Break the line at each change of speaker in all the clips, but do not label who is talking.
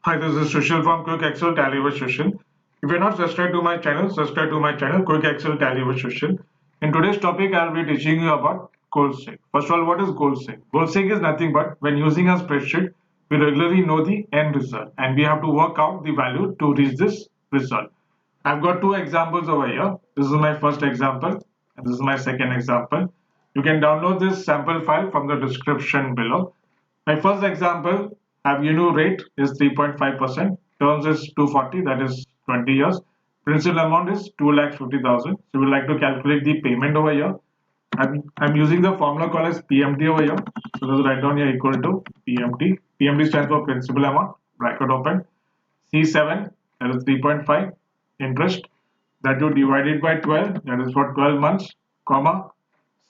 Hi, this is Sushil from Quick Excel Tally with Sushil. If you're not subscribed to my channel, subscribe to my channel Quick Excel Tally with Sushil. In today's topic, I'll be teaching you about goal seek. First of all, what is goal seek? Goal seek is nothing but when using a spreadsheet, we regularly know the end result and we have to work out the value to reach this result. I've got two examples over here. This is my first example and this is my second example. You can download this sample file from the description below. My first example, Avenue rate is 3.5%, terms is 240, that is 20 years. Principal amount is 2,50,000. So we like to calculate the payment over here. I'm using the formula called as PMT over here. So let's write down here equal to PMT. PMT stands for principal amount, bracket open. C7, that is 3.5, interest, that you divide it by 12, that is for 12 months, comma,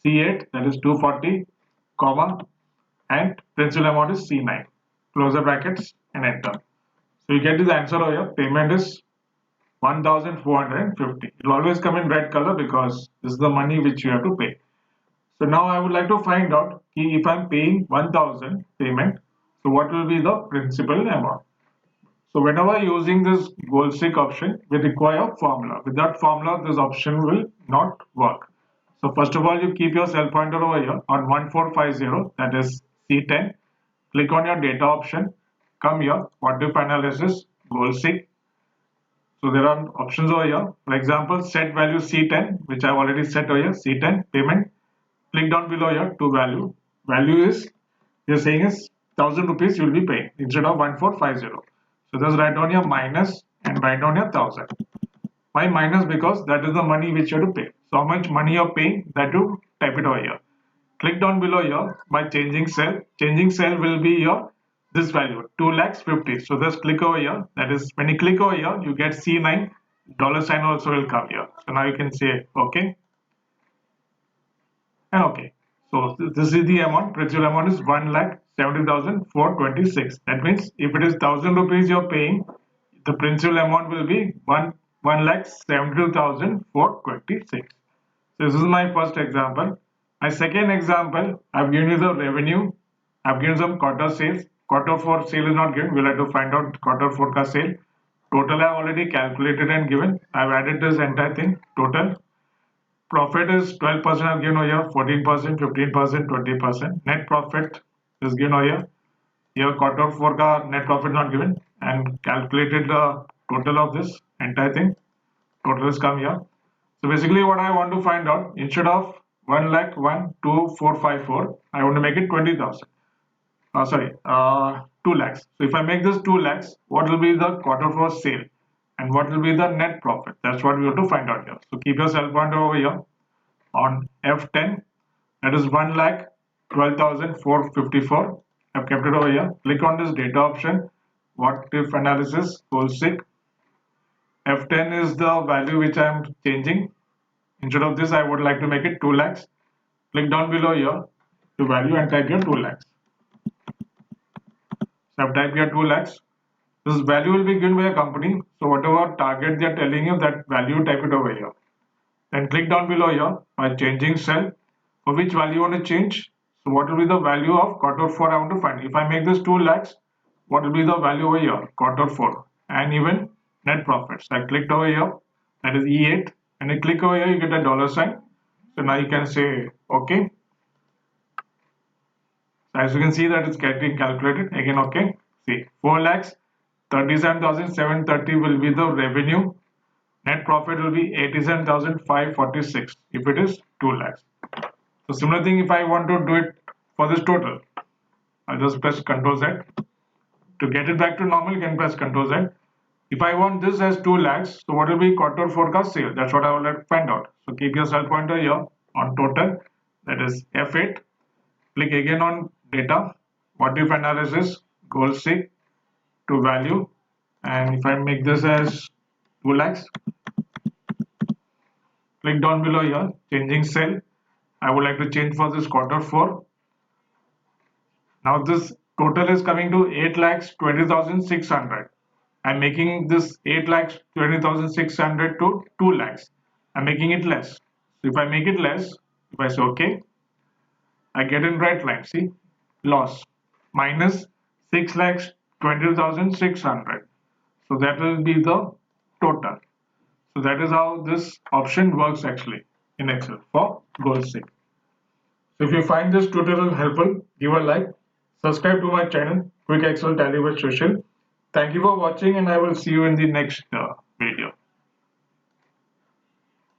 C8, that is 240, comma, and principal amount is C9. Close the brackets and enter. So you get the answer over here. Payment is 1,450. It will always come in red color because this is the money which you have to pay. So now I would like to find out if I'm paying 1,000 payment, so what will be the principal amount? So whenever using this goal seek option, we require a formula. Without formula, this option will not work. So first of all, you keep your cell pointer over here on 1450, that is C10. Click on your data option. Come here, what if analysis, goal seek. So there are options over here. For example, set value C10, which I've already set over here, C10 payment. Click down below here to value. Value is, you're saying is 1,000 rupees you will be paying instead of 1450. So just write down your minus and write down your 1,000. Why minus? Because that is the money which you have to pay. So how much money you're paying, that you type it over here. Click down below here by changing cell. Changing cell will be your this value 2,50,000. So just click over here. That is when you click over here, you get C9 dollar sign also will come here. So now you can say okay and okay. So this is the amount. Principal amount is 1,70,426. That means if it is 1,000 rupees you're paying, the principal amount will be 1,72,426. So this is my first example. My second example, I've given you the revenue. I've given some quarter sales. Quarter 4 sale is not given. We'll have to find out quarter 4 ka sale. Total I've already calculated and given. I've added this entire thing. Total profit is 12% I've given over here, 14%, 15%, 20%. Net profit is given over here. Here quarter 4 ka net profit not given and calculated the total of this entire thing. Total is come here. So basically what I want to find out, instead of 1,01,2,454, I want to make it 20,000. 2 lakhs. So if I make this 2 lakhs, what will be the quarter 4 sale and what will be the net profit? That's what we have to find out here. So keep your cell pointer over here on F10. That is 1,12,454. I've kept it over here. Click on this data option. What if analysis, goal seek. F10 is the value which I am changing. Instead of this, I would like to make it 2 lakhs. Click down below here to value and type here 2 lakhs. So I've typed here 2 lakhs. This value will be given by a company. So whatever target they are telling you, that value type it over here. Then click down below here by changing cell. For which value you want to change? So what will be the value of quarter 4 I want to find? If I make this 2 lakhs, what will be the value over here? Quarter 4 and even net profits. I clicked over here, that is E8. And you click over here, you get a dollar sign. So now you can say okay. So as you can see that it's getting calculated again. Okay, see 4 lakhs 37,730 will be the revenue. Net profit will be 87,546 if it is 2 lakhs. So similar thing if I want to do it for this total, I'll just press Ctrl Z. To get it back to normal, you can press Ctrl Z. If I want this as 2 lakhs, so what will be quarter 4 ka sale? That's what I would like to find out. So keep your cell pointer here on total, that is F8. Click again on data, what if analysis, goal seek to value. And if I make this as 2 lakhs, click down below here, changing cell. I would like to change for this quarter 4. Now this total is coming to 8,20,600. I'm making this 8,20,600 to 2 lakhs. I'm making it less. So if I make it less, if I say okay, I get in right line. See, loss minus 6 lakhs 20,600. So that will be the total. So that is how this option works actually in Excel for goals sake. So if you find this tutorial helpful, give a like, subscribe to my channel, Quick Excel Tally with Sushil. Thank you for watching and I will see you in the next